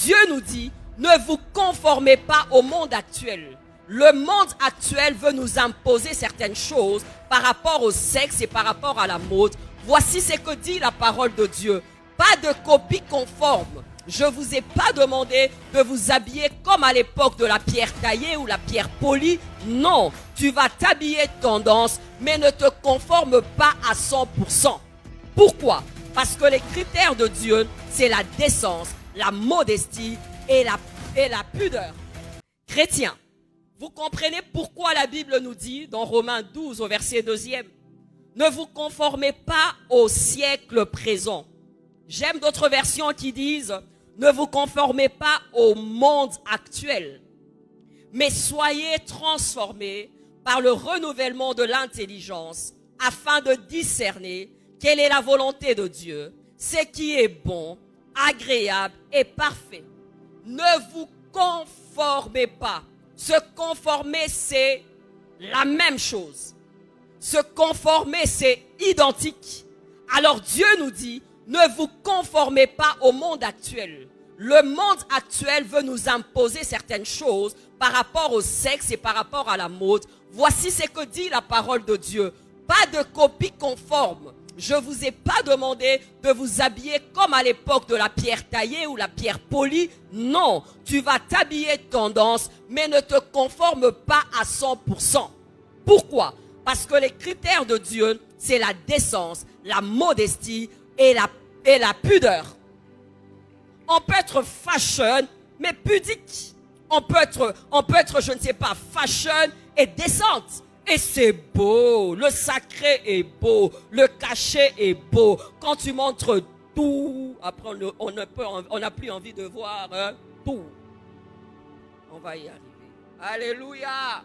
Dieu nous dit, ne vous conformez pas au monde actuel. Le monde actuel veut nous imposer certaines choses par rapport au sexe et par rapport à la mode. Voici ce que dit la parole de Dieu. Pas de copie conforme. Je ne vous ai pas demandé de vous habiller comme à l'époque de la pierre taillée ou la pierre polie. Non, tu vas t'habiller tendance, mais ne te conforme pas à 100%. Pourquoi? Parce que les critères de Dieu, c'est la décence, la modestie et la pudeur. Chrétiens, vous comprenez pourquoi la Bible nous dit, dans Romains 12 au verset 2e, ne vous conformez pas au siècle présent. J'aime d'autres versions qui disent, ne vous conformez pas au monde actuel, mais soyez transformés par le renouvellement de l'intelligence, afin de discerner quelle est la volonté de Dieu, ce qui est bon, agréable et parfait. Ne vous conformez pas. Se conformer, c'est la même chose. Se conformer, c'est identique. Alors Dieu nous dit, ne vous conformez pas au monde actuel. Le monde actuel veut nous imposer certaines choses par rapport au sexe et par rapport à la mode. Voici ce que dit la parole de Dieu. Pas de copie conforme. Je ne vous ai pas demandé de vous habiller comme à l'époque de la pierre taillée ou la pierre polie. Non, tu vas t'habiller tendance, mais ne te conforme pas à 100%. Pourquoi? Parce que les critères de Dieu, c'est la décence, la modestie et la pudeur. On peut être fashion, mais pudique. On peut être, je ne sais pas, fashion et décente. Et c'est beau, le sacré est beau, le cachet est beau. Quand tu montres tout, après on n'a plus envie de voir tout. On va y arriver. Alléluia.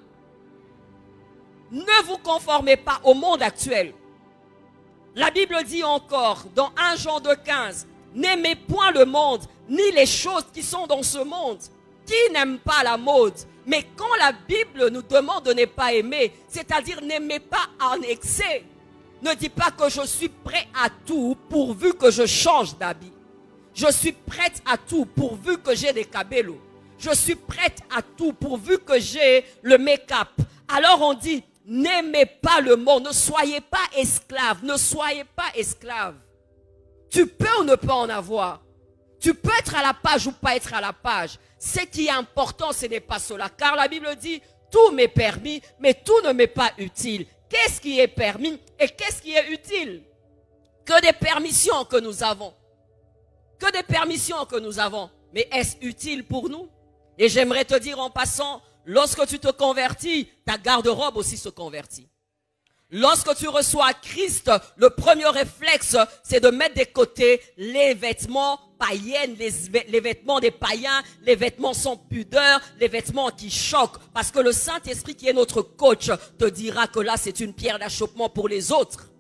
Ne vous conformez pas au monde actuel. La Bible dit encore, dans 1 Jean 2,15, n'aimez point le monde, ni les choses qui sont dans ce monde. Qui n'aime pas la mode? Mais quand la Bible nous demande de ne pas aimer, c'est-à-dire n'aimez pas en excès, ne dis pas que je suis prêt à tout pourvu que je change d'habit. Je suis prête à tout pourvu que j'ai des cabellos. Je suis prête à tout pourvu que j'ai le make-up. Alors on dit, n'aimez pas le monde, ne soyez pas esclaves, ne soyez pas esclaves. Tu peux ou ne pas en avoir. Tu peux être à la page ou pas être à la page. Ce qui est important, ce n'est pas cela. Car la Bible dit, tout m'est permis, mais tout ne m'est pas utile. Qu'est-ce qui est permis et qu'est-ce qui est utile? Que des permissions que nous avons. Que des permissions que nous avons. Mais est-ce utile pour nous? Et j'aimerais te dire en passant, lorsque tu te convertis, ta garde-robe aussi se convertit. Lorsque tu reçois Christ, le premier réflexe, c'est de mettre de côté les vêtements païens, les vêtements des païens, les vêtements sans pudeur, les vêtements qui choquent. Parce que le Saint-Esprit qui est notre coach te dira que là, c'est une pierre d'achoppement pour les autres.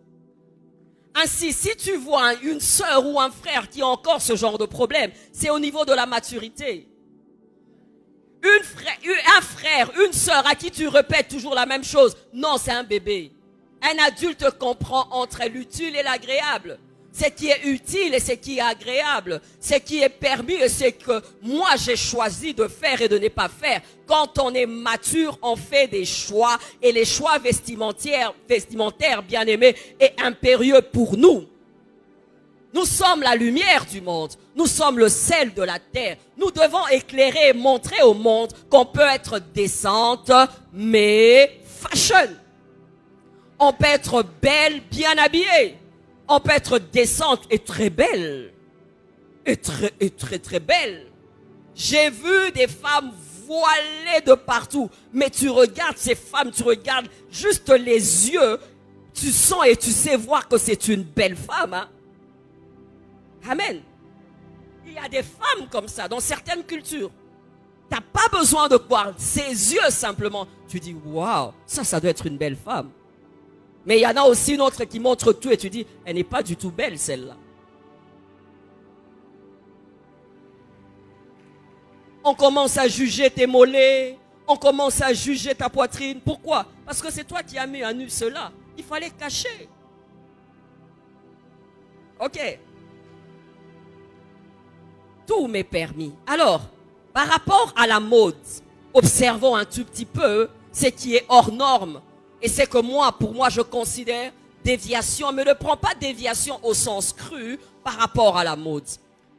Ainsi, si tu vois une sœur ou un frère qui a encore ce genre de problème, c'est au niveau de la maturité. Un frère, une sœur à qui tu répètes toujours la même chose, non, c'est un bébé. Un adulte comprend entre l'utile et l'agréable. Ce qui est utile et ce qui est agréable. Ce qui est permis et ce que moi j'ai choisi de faire et de ne pas faire. Quand on est mature, on fait des choix. Et les choix vestimentaires bien aimés, est impérieux pour nous. Nous sommes la lumière du monde. Nous sommes le sel de la terre. Nous devons éclairer et montrer au monde qu'on peut être décente, mais fashion. On peut être belle, bien habillée. On peut être décente et très belle. Et très belle. J'ai vu des femmes voilées de partout. Mais tu regardes ces femmes, tu regardes juste les yeux. Tu sens et tu sais voir que c'est une belle femme. Hein? Amen. Il y a des femmes comme ça dans certaines cultures. Tu n'as pas besoin de voir ses yeux simplement. Tu dis, waouh, ça doit être une belle femme. Mais il y en a aussi une autre qui montre tout et tu dis, elle n'est pas du tout belle celle-là. On commence à juger tes mollets, on commence à juger ta poitrine. Pourquoi? Parce que c'est toi qui as mis à nu cela. Il fallait cacher. Ok. Tout m'est permis. Alors, par rapport à la mode, observons un tout petit peu ce qui est hors norme. Et c'est que moi, pour moi, je considère déviation, mais ne prends pas déviation au sens cru par rapport à la mode.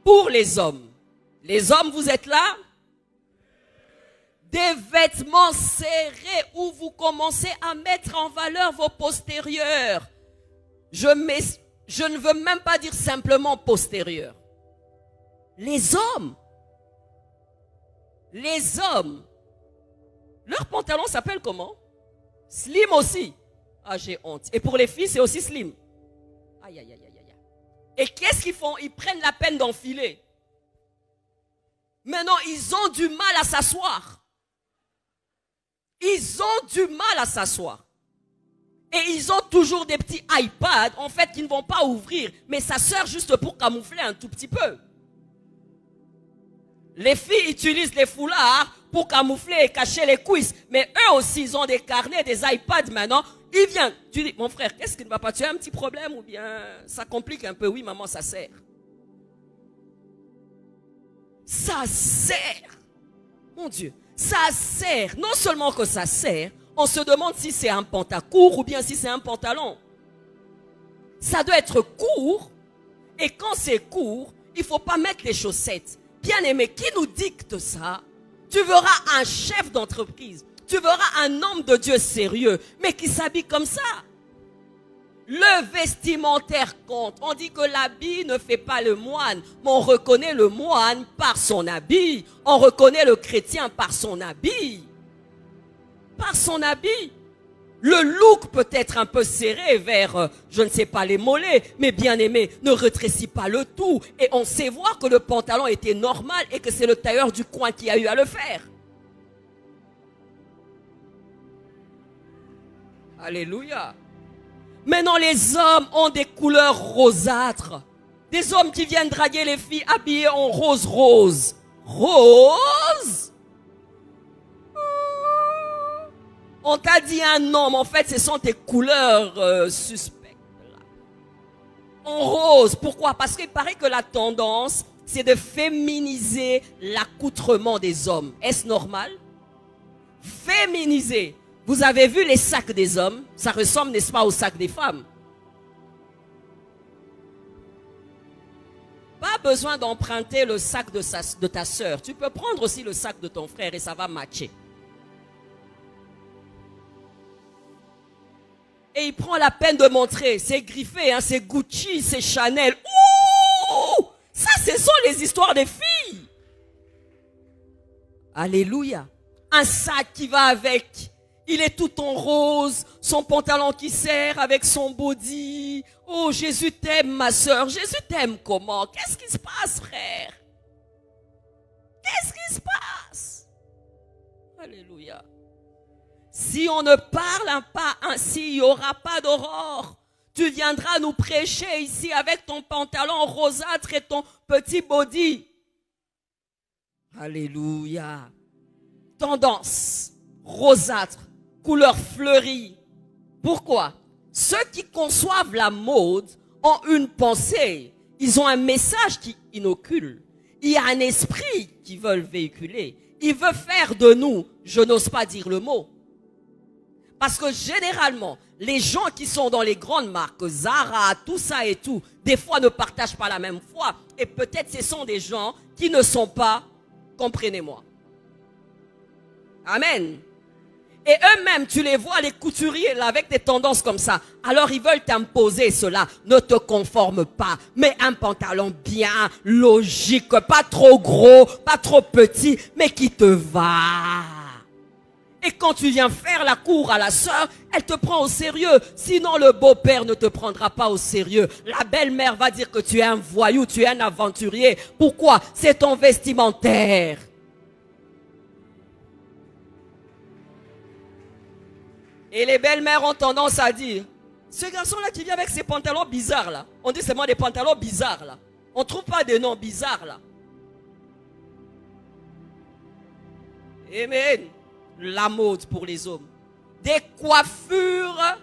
Pour les hommes, vous êtes là? Des vêtements serrés où vous commencez à mettre en valeur vos postérieurs. Je ne veux même pas dire simplement postérieurs. Les hommes, leur pantalon s'appelle comment? Slim aussi. Ah, j'ai honte. Et pour les filles, c'est aussi slim. Aïe, aïe, aïe, aïe, aïe. Et qu'est-ce qu'ils font? Ils prennent la peine d'enfiler. Maintenant, ils ont du mal à s'asseoir. Ils ont du mal à s'asseoir. Et ils ont toujours des petits iPads, en fait, qui ne vont pas ouvrir. Mais ça sert juste pour camoufler un tout petit peu. Les filles utilisent les foulards pour camoufler et cacher les cuisses. Mais eux aussi, ils ont des carnets, des iPads maintenant. Ils viennent. Tu dis, mon frère, qu'est-ce qui ne va pas? Tu as un petit problème ou bien ça complique un peu? Oui, maman, ça sert. Ça sert. Mon Dieu, ça sert. Non seulement que ça sert, on se demande si c'est un pantalon court ou bien si c'est un pantalon. Ça doit être court. Et quand c'est court, il ne faut pas mettre les chaussettes. Bien-aimé, qui nous dicte ça? Tu verras un chef d'entreprise, tu verras un homme de Dieu sérieux, mais qui s'habille comme ça. Le vestimentaire compte. On dit que l'habit ne fait pas le moine, mais on reconnaît le moine par son habit. On reconnaît le chrétien par son habit. Par son habit. Le look peut être un peu serré vers, je ne sais pas, les mollets, mais bien aimé, ne rétrécis pas le tout. Et on sait voir que le pantalon était normal et que c'est le tailleur du coin qui a eu à le faire. Alléluia. Maintenant, les hommes ont des couleurs rosâtres. Des hommes qui viennent draguer les filles habillées en rose rose. Rose? On t'a dit un nom, mais en fait, ce sont tes couleurs suspectes. Là. En rose, pourquoi? Parce qu'il paraît que la tendance, c'est de féminiser l'accoutrement des hommes. Est-ce normal? Féminiser. Vous avez vu les sacs des hommes? Ça ressemble, n'est-ce pas, aux sacs des femmes? Pas besoin d'emprunter le sac de ta sœur. Tu peux prendre aussi le sac de ton frère et ça va matcher. Et il prend la peine de montrer, c'est griffé, hein, c'est Gucci, c'est Chanel. Ouh! Ça, ce sont les histoires des filles. Alléluia. Un sac qui va avec. Il est tout en rose, son pantalon qui serre avec son body. Oh, Jésus t'aime, ma soeur. Jésus t'aime comment? Qu'est-ce qui se passe, frère? Qu'est-ce qui se passe? Alléluia. Si on ne parle pas ainsi, il n'y aura pas d'aurore. Tu viendras nous prêcher ici avec ton pantalon rosâtre et ton petit body. Alléluia. Tendance, rosâtre, couleur fleurie. Pourquoi? Ceux qui conçoivent la mode ont une pensée. Ils ont un message qui inocule. Il y a un esprit qu'ils veulent véhiculer. Ils veulent faire de nous, je n'ose pas dire le mot. Parce que généralement, les gens qui sont dans les grandes marques, Zara, tout ça et tout, des fois ne partagent pas la même foi. Et peut-être ce sont des gens qui ne sont pas, comprenez-moi. Amen. Et eux-mêmes, tu les vois, les couturiers, là, avec des tendances comme ça. Alors, ils veulent t'imposer cela. Ne te conforme pas. Mets un pantalon bien, logique, pas trop gros, pas trop petit, mais qui te va. Et quand tu viens faire la cour à la sœur, elle te prend au sérieux. Sinon, le beau-père ne te prendra pas au sérieux. La belle-mère va dire que tu es un voyou, tu es un aventurier. Pourquoi? C'est ton vestimentaire. Et les belles-mères ont tendance à dire, ce garçon-là qui vient avec ses pantalons bizarres là, on dit seulement des pantalons bizarres là. On ne trouve pas des noms bizarres là. Amen. La mode pour les hommes. Des coiffures.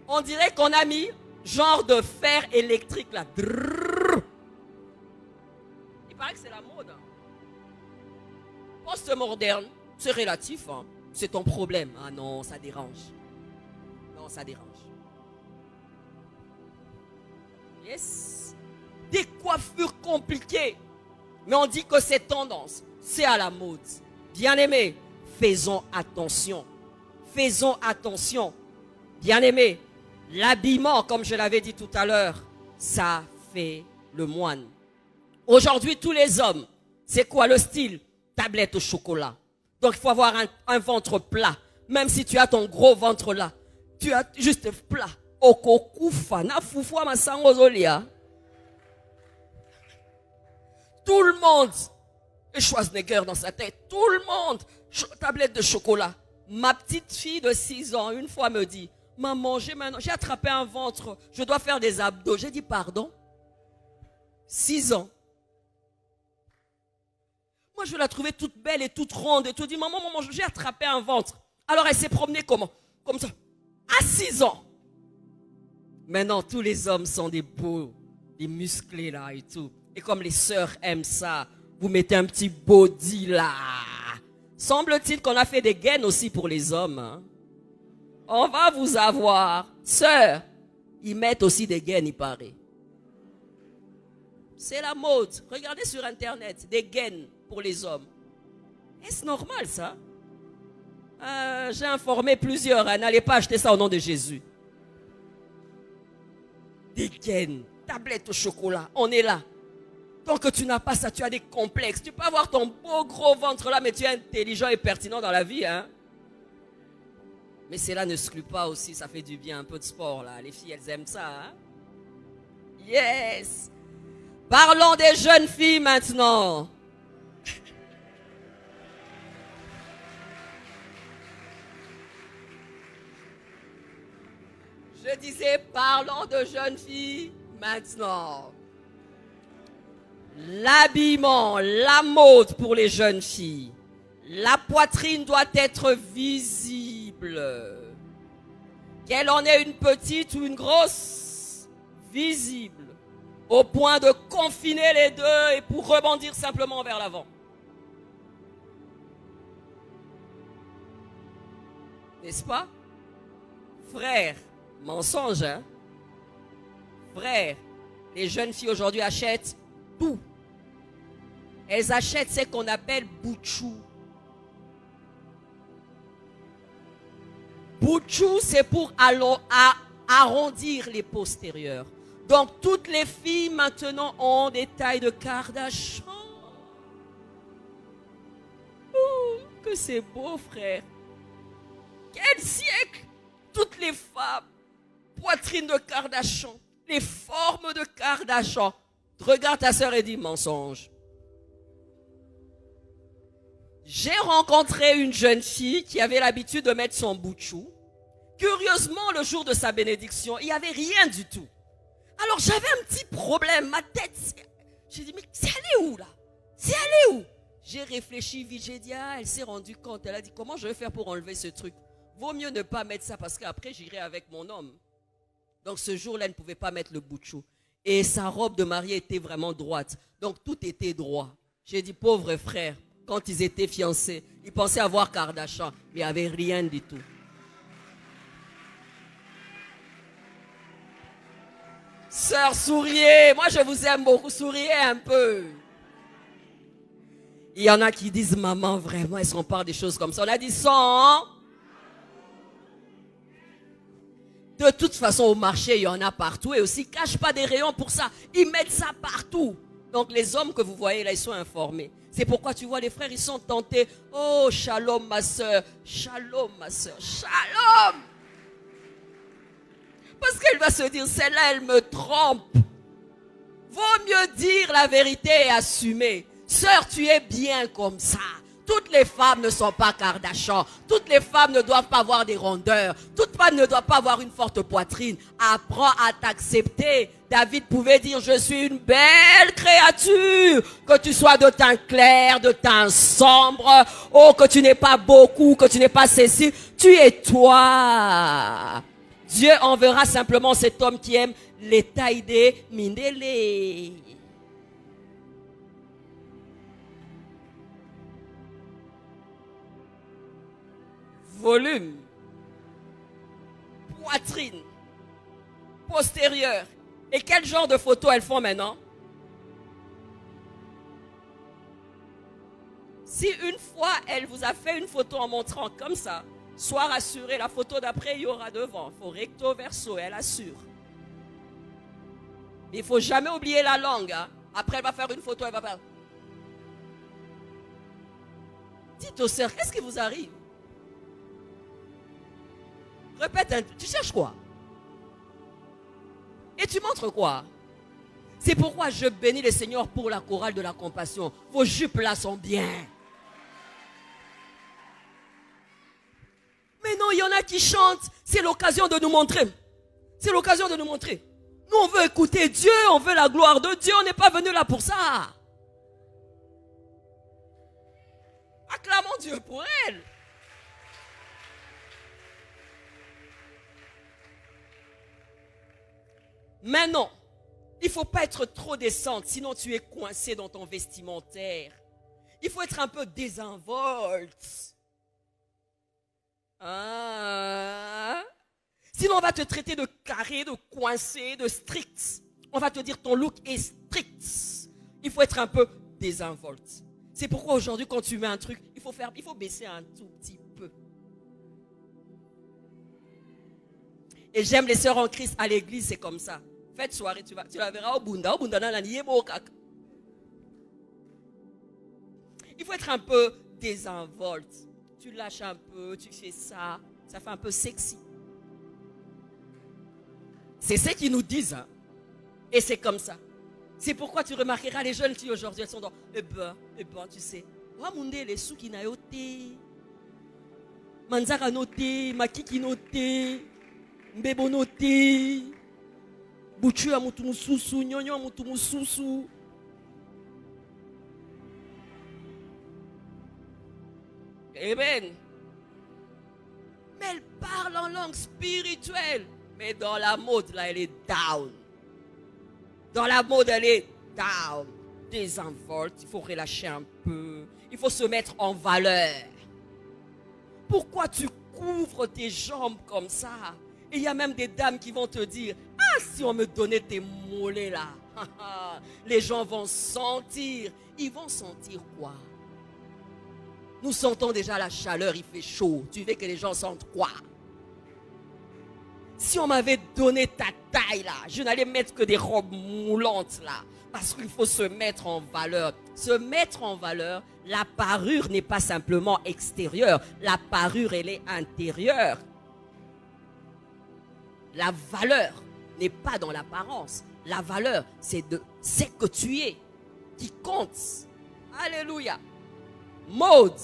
On dirait qu'on a mis genre de fer électrique là. Drrr. Il paraît que c'est la mode. Post-moderne, c'est relatif. Hein. C'est ton problème. Ah non, ça dérange. Non, ça dérange. Yes. Des coiffures compliquées. Mais on dit que c'est tendance. C'est à la mode. Bien-aimés, faisons attention. Faisons attention. Bien-aimés, l'habillement, comme je l'avais dit tout à l'heure, ça fait le moine. Aujourd'hui, tous les hommes, c'est quoi le style? Tablette au chocolat. Donc, il faut avoir un ventre plat. Même si tu as ton gros ventre là, tu as juste plat. Okokufa, na fufua masangozolia. Tout le monde, et Schwarzenegger dans sa tête, tout le monde, tablette de chocolat. Ma petite fille de 6 ans, une fois me dit, maman, j'ai attrapé un ventre, je dois faire des abdos. J'ai dit, pardon? 6 ans. Moi, je la trouvais toute belle et toute ronde et tout. Dit, maman, j'ai attrapé un ventre. Alors, elle s'est promenée comment? Comme ça. À 6 ans. Maintenant, tous les hommes sont des beaux, des musclés là et tout. Et comme les sœurs aiment ça, vous mettez un petit body là. Semble-t-il qu'on a fait des gaines aussi pour les hommes. Hein? On va vous avoir. Sœurs, ils mettent aussi des gaines, il paraît. C'est la mode. Regardez sur Internet, des gaines pour les hommes. Est-ce normal ça? J'ai informé plusieurs. Hein? N'allez pas acheter ça au nom de Jésus. Des gaines, tablettes au chocolat, on est là. Tant que tu n'as pas ça, tu as des complexes. Tu peux avoir ton beau gros ventre là, mais tu es intelligent et pertinent dans la vie. Hein? Mais cela n'exclut pas aussi, ça fait du bien, un peu de sport là. Les filles, elles aiment ça. Hein? Yes. Parlons des jeunes filles maintenant. Je disais, parlons de jeunes filles maintenant. L'habillement, la mode pour les jeunes filles. La poitrine doit être visible. Qu'elle en ait une petite ou une grosse, visible. Au point de confiner les deux et pour rebondir simplement vers l'avant. N'est-ce pas? Frère, mensonge, hein? Frère, les jeunes filles aujourd'hui achètent tout. Elles achètent ce qu'on appelle boutchou. Boutchou, c'est pour arrondir les postérieurs. Donc, toutes les filles maintenant ont des tailles de Kardashian. Oh, que c'est beau, frère. Quel siècle! Toutes les femmes, poitrine de Kardashian, les formes de Kardashian. Regarde ta sœur et dis mensonge. J'ai rencontré une jeune fille qui avait l'habitude de mettre son boutchou. Curieusement, le jour de sa bénédiction, il n'y avait rien du tout. Alors j'avais un petit problème, ma tête. J'ai dit, mais c'est allé où là? C'est allé où? J'ai réfléchi vite, j'ai dit, ah, elle s'est rendue compte. Elle a dit, comment je vais faire pour enlever ce truc? Vaut mieux ne pas mettre ça parce qu'après j'irai avec mon homme. Donc ce jour-là, elle ne pouvait pas mettre le boutchou. Et sa robe de mariée était vraiment droite. Donc tout était droit. J'ai dit, pauvre frère, quand ils étaient fiancés, ils pensaient avoir Kardashian, mais il n'y avait rien du tout. Sœur, souriez. Moi, je vous aime beaucoup. Souriez un peu. Il y en a qui disent, maman, vraiment, est-ce qu'on parle des choses comme ça? On a dit, sans. De toute façon, au marché, il y en a partout. Et aussi, cache pas des rayons pour ça. Ils mettent ça partout. Donc, les hommes que vous voyez là, ils sont informés. C'est pourquoi tu vois, les frères, ils sont tentés. Oh, shalom, ma soeur. Shalom, ma soeur. Shalom. Parce qu'elle va se dire, celle-là, elle me trompe. Vaut mieux dire la vérité et assumer. Sœur, tu es bien comme ça. Toutes les femmes ne sont pas Kardashian. Toutes les femmes ne doivent pas avoir des rondeurs. Toute femme ne doit pas avoir une forte poitrine. Apprends à t'accepter. David pouvait dire, je suis une belle créature. Que tu sois de teint clair, de teint sombre. Oh, que tu n'aies pas beaucoup, que tu n'aies pas ceci. Tu es toi. Dieu enverra simplement cet homme qui aime les taïdé mindele. Volume, poitrine, postérieure. Et quel genre de photos elles font maintenant? Si une fois elle vous a fait une photo en montrant comme ça, sois rassuré, la photo d'après il y aura devant. Il faut recto verso, elle assure. Mais il ne faut jamais oublier la langue. Hein. Après elle va faire une photo, elle va faire. Dites aux sœurs, qu'est-ce qui vous arrive? Répète, tu cherches quoi? Et tu montres quoi? C'est pourquoi je bénis le Seigneur pour la chorale de la compassion. Vos jupes là sont bien. Mais non, il y en a qui chantent. C'est l'occasion de nous montrer. C'est l'occasion de nous montrer. Nous, on veut écouter Dieu, on veut la gloire de Dieu. On n'est pas venu là pour ça. Acclamons Dieu pour elle. Maintenant, il ne faut pas être trop décente, sinon tu es coincé dans ton vestimentaire. Il faut être un peu désinvolte. Ah. Sinon, on va te traiter de carré, de coincé, de strict. On va te dire ton look est strict. Il faut être un peu désinvolte. C'est pourquoi aujourd'hui, quand tu mets un truc, il faut baisser un tout petit peu. Et j'aime les sœurs en Christ à l'église, c'est comme ça. Fête soirée, tu la verras au Bunda. Au Bunda, il faut être un peu désinvolte. Tu lâches un peu, tu fais ça. Ça fait un peu sexy. C'est ce qu'ils nous disent. Hein. Et c'est comme ça. C'est pourquoi tu remarqueras les jeunes filles aujourd'hui, elles sont dans eh ben, tu sais. Les sous qui n'a yoté. Manzara noté, makiki noté. Mbebo noté. Bouchu a mutumususu, nyonyo a mutumususu. Amen. Mais elle parle en langue spirituelle. Mais dans la mode, là, elle est down. Dans la mode, elle est down. Désinvolte, il faut relâcher un peu. Il faut se mettre en valeur. Pourquoi tu couvres tes jambes comme ça? Et il y a même des dames qui vont te dire, ah, si on me donnait tes mollets là, les gens vont sentir. Ils vont sentir quoi? Nous sentons déjà la chaleur, il fait chaud. Tu veux que les gens sentent quoi? Si on m'avait donné ta taille là, je n'allais mettre que des robes moulantes là. Parce qu'il faut se mettre en valeur. Se mettre en valeur, la parure n'est pas simplement extérieure. La parure, elle est intérieure. La valeur n'est pas dans l'apparence. La valeur, c'est que tu es qui compte. Alléluia. Mode.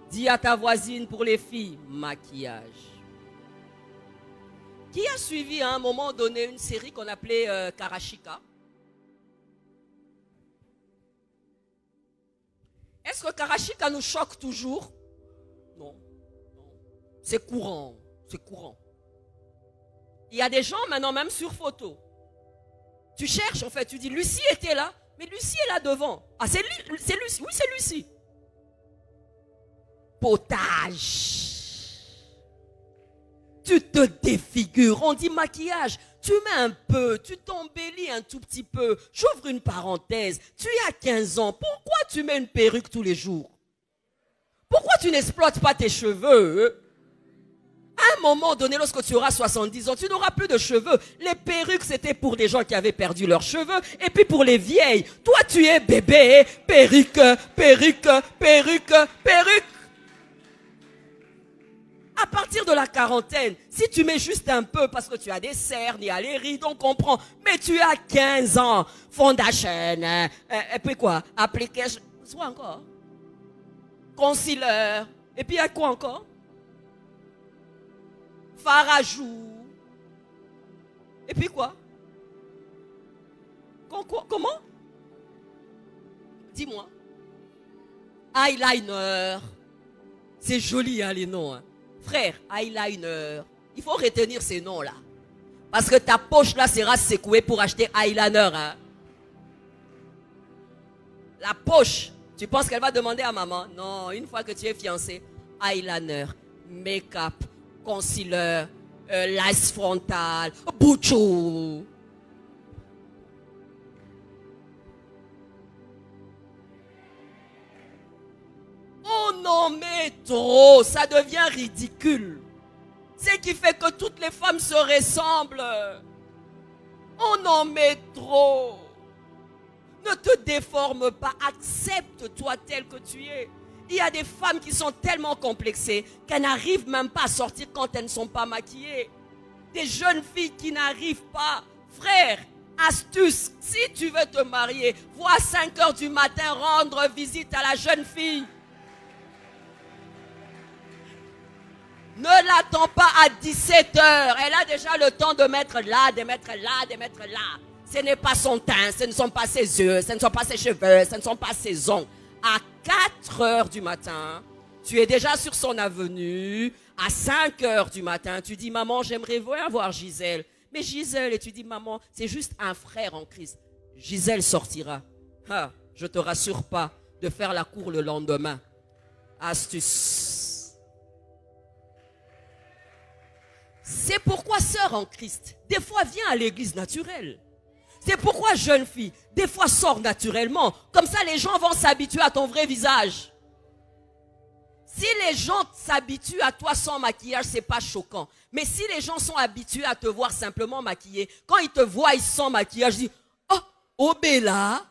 Dis à ta voisine pour les filles, maquillage. Qui a suivi à un moment donné une série qu'on appelait Karashika? Est-ce que Karashika nous choque toujours? Non. C'est courant. C'est courant. Il y a des gens maintenant même sur photo. Tu cherches en fait, tu dis Lucie était là, mais Lucie est là devant. Ah c'est Lucie, oui c'est Lucie. Potage. Tu te défigures, on dit maquillage. Tu mets un peu, tu t'embellis un tout petit peu. J'ouvre une parenthèse. Tu as 15 ans, pourquoi tu mets une perruque tous les jours? Pourquoi tu n'exploites pas tes cheveux? À un moment donné, lorsque tu auras 70 ans, tu n'auras plus de cheveux. Les perruques, c'était pour des gens qui avaient perdu leurs cheveux. Et puis pour les vieilles, toi tu es bébé, perruque, perruque, perruque, perruque. À partir de la quarantaine, si tu mets juste un peu parce que tu as des cernes, il y a les rides, on comprend. Mais tu as 15 ans, fondation, et puis quoi? Application, soit encore. Concealer, et puis il y a quoi encore? Farajou. Et puis quoi? Comment? Dis-moi. Eyeliner. C'est joli hein, les noms. Hein. Frère, eyeliner, Il faut retenir ces noms-là. Parce que ta poche là sera secouée pour acheter eyeliner. Hein? La poche, tu penses qu'elle va demander à maman? Non, une fois que tu es fiancé, eyeliner, make-up, concealer, lace frontale, bouchou. On en met trop, ça devient ridicule. Ce qui fait que toutes les femmes se ressemblent. On en met trop. Ne te déforme pas, accepte-toi tel que tu es. Il y a des femmes qui sont tellement complexées qu'elles n'arrivent même pas à sortir quand elles ne sont pas maquillées. Des jeunes filles qui n'arrivent pas. Frère, astuce, si tu veux te marier, va à 5 heures du matin rendre visite à la jeune fille. Ne l'attends pas à 17 heures. Elle a déjà le temps de mettre là, de mettre là, de mettre là. Ce n'est pas son teint, ce ne sont pas ses yeux, ce ne sont pas ses cheveux, ce ne sont pas ses ongles. À 4 heures du matin, tu es déjà sur son avenue. À 5 heures du matin, tu dis, maman, j'aimerais voir Gisèle. Mais Gisèle, et tu dis, maman, c'est juste un frère en Christ. Gisèle sortira. Ah, je ne te rassure pas de faire la cour le lendemain. Astuce. C'est pourquoi, sœur en Christ, des fois viens à l'église naturelle. C'est pourquoi, jeune fille, des fois sors naturellement. Comme ça, les gens vont s'habituer à ton vrai visage. Si les gens s'habituent à toi sans maquillage, c'est pas choquant. Mais si les gens sont habitués à te voir simplement maquillée, quand ils te voient sans maquillage, ils disent, oh Bella,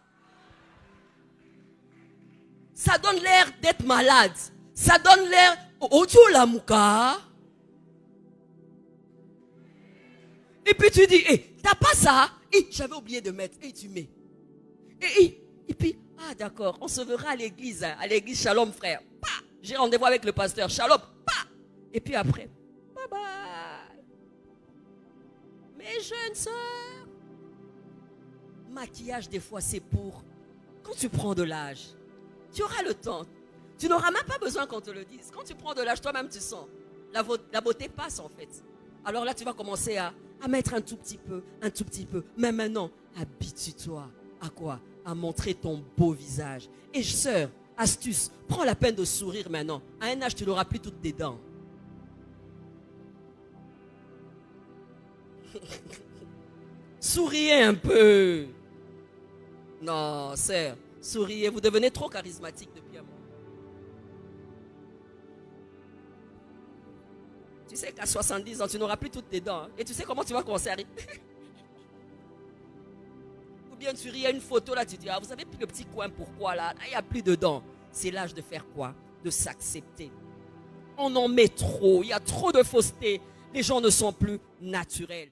ça donne l'air d'être malade. Ça donne l'air, oh tu la mouka. Et puis tu dis, t'as pas ça? J'avais oublié de mettre. Et tu mets. Et puis, d'accord, on se verra à l'église Shalom, frère. J'ai rendez-vous avec le pasteur. Shalom. Et puis après, bye bye. Mes jeunes sœurs. Maquillage, des fois, c'est pour quand tu prends de l'âge. Tu auras le temps. Tu n'auras même pas besoin qu'on te le dise. Quand tu prends de l'âge, toi-même, tu sens. La beauté passe, en fait. Alors là, tu vas commencer à mettre un tout petit peu. Mais maintenant, habitue-toi à quoi? À montrer ton beau visage. Et sœur, astuce, prends la peine de sourire maintenant. À un âge, tu n'auras plus toutes tes dents. Souriez un peu. Non, sœur, souriez. Vous devenez trop charismatique depuis un moment. Tu sais qu'à 70 ans, tu n'auras plus toutes tes dents. Et tu sais comment tu vas commencer à rire. Ou bien tu ris à une photo, là, tu dis, vous avez plus le petit coin, pourquoi là? Il n'y a plus de dents. C'est l'âge de faire quoi? De s'accepter. On en met trop, il y a trop de fausseté. Les gens ne sont plus naturels.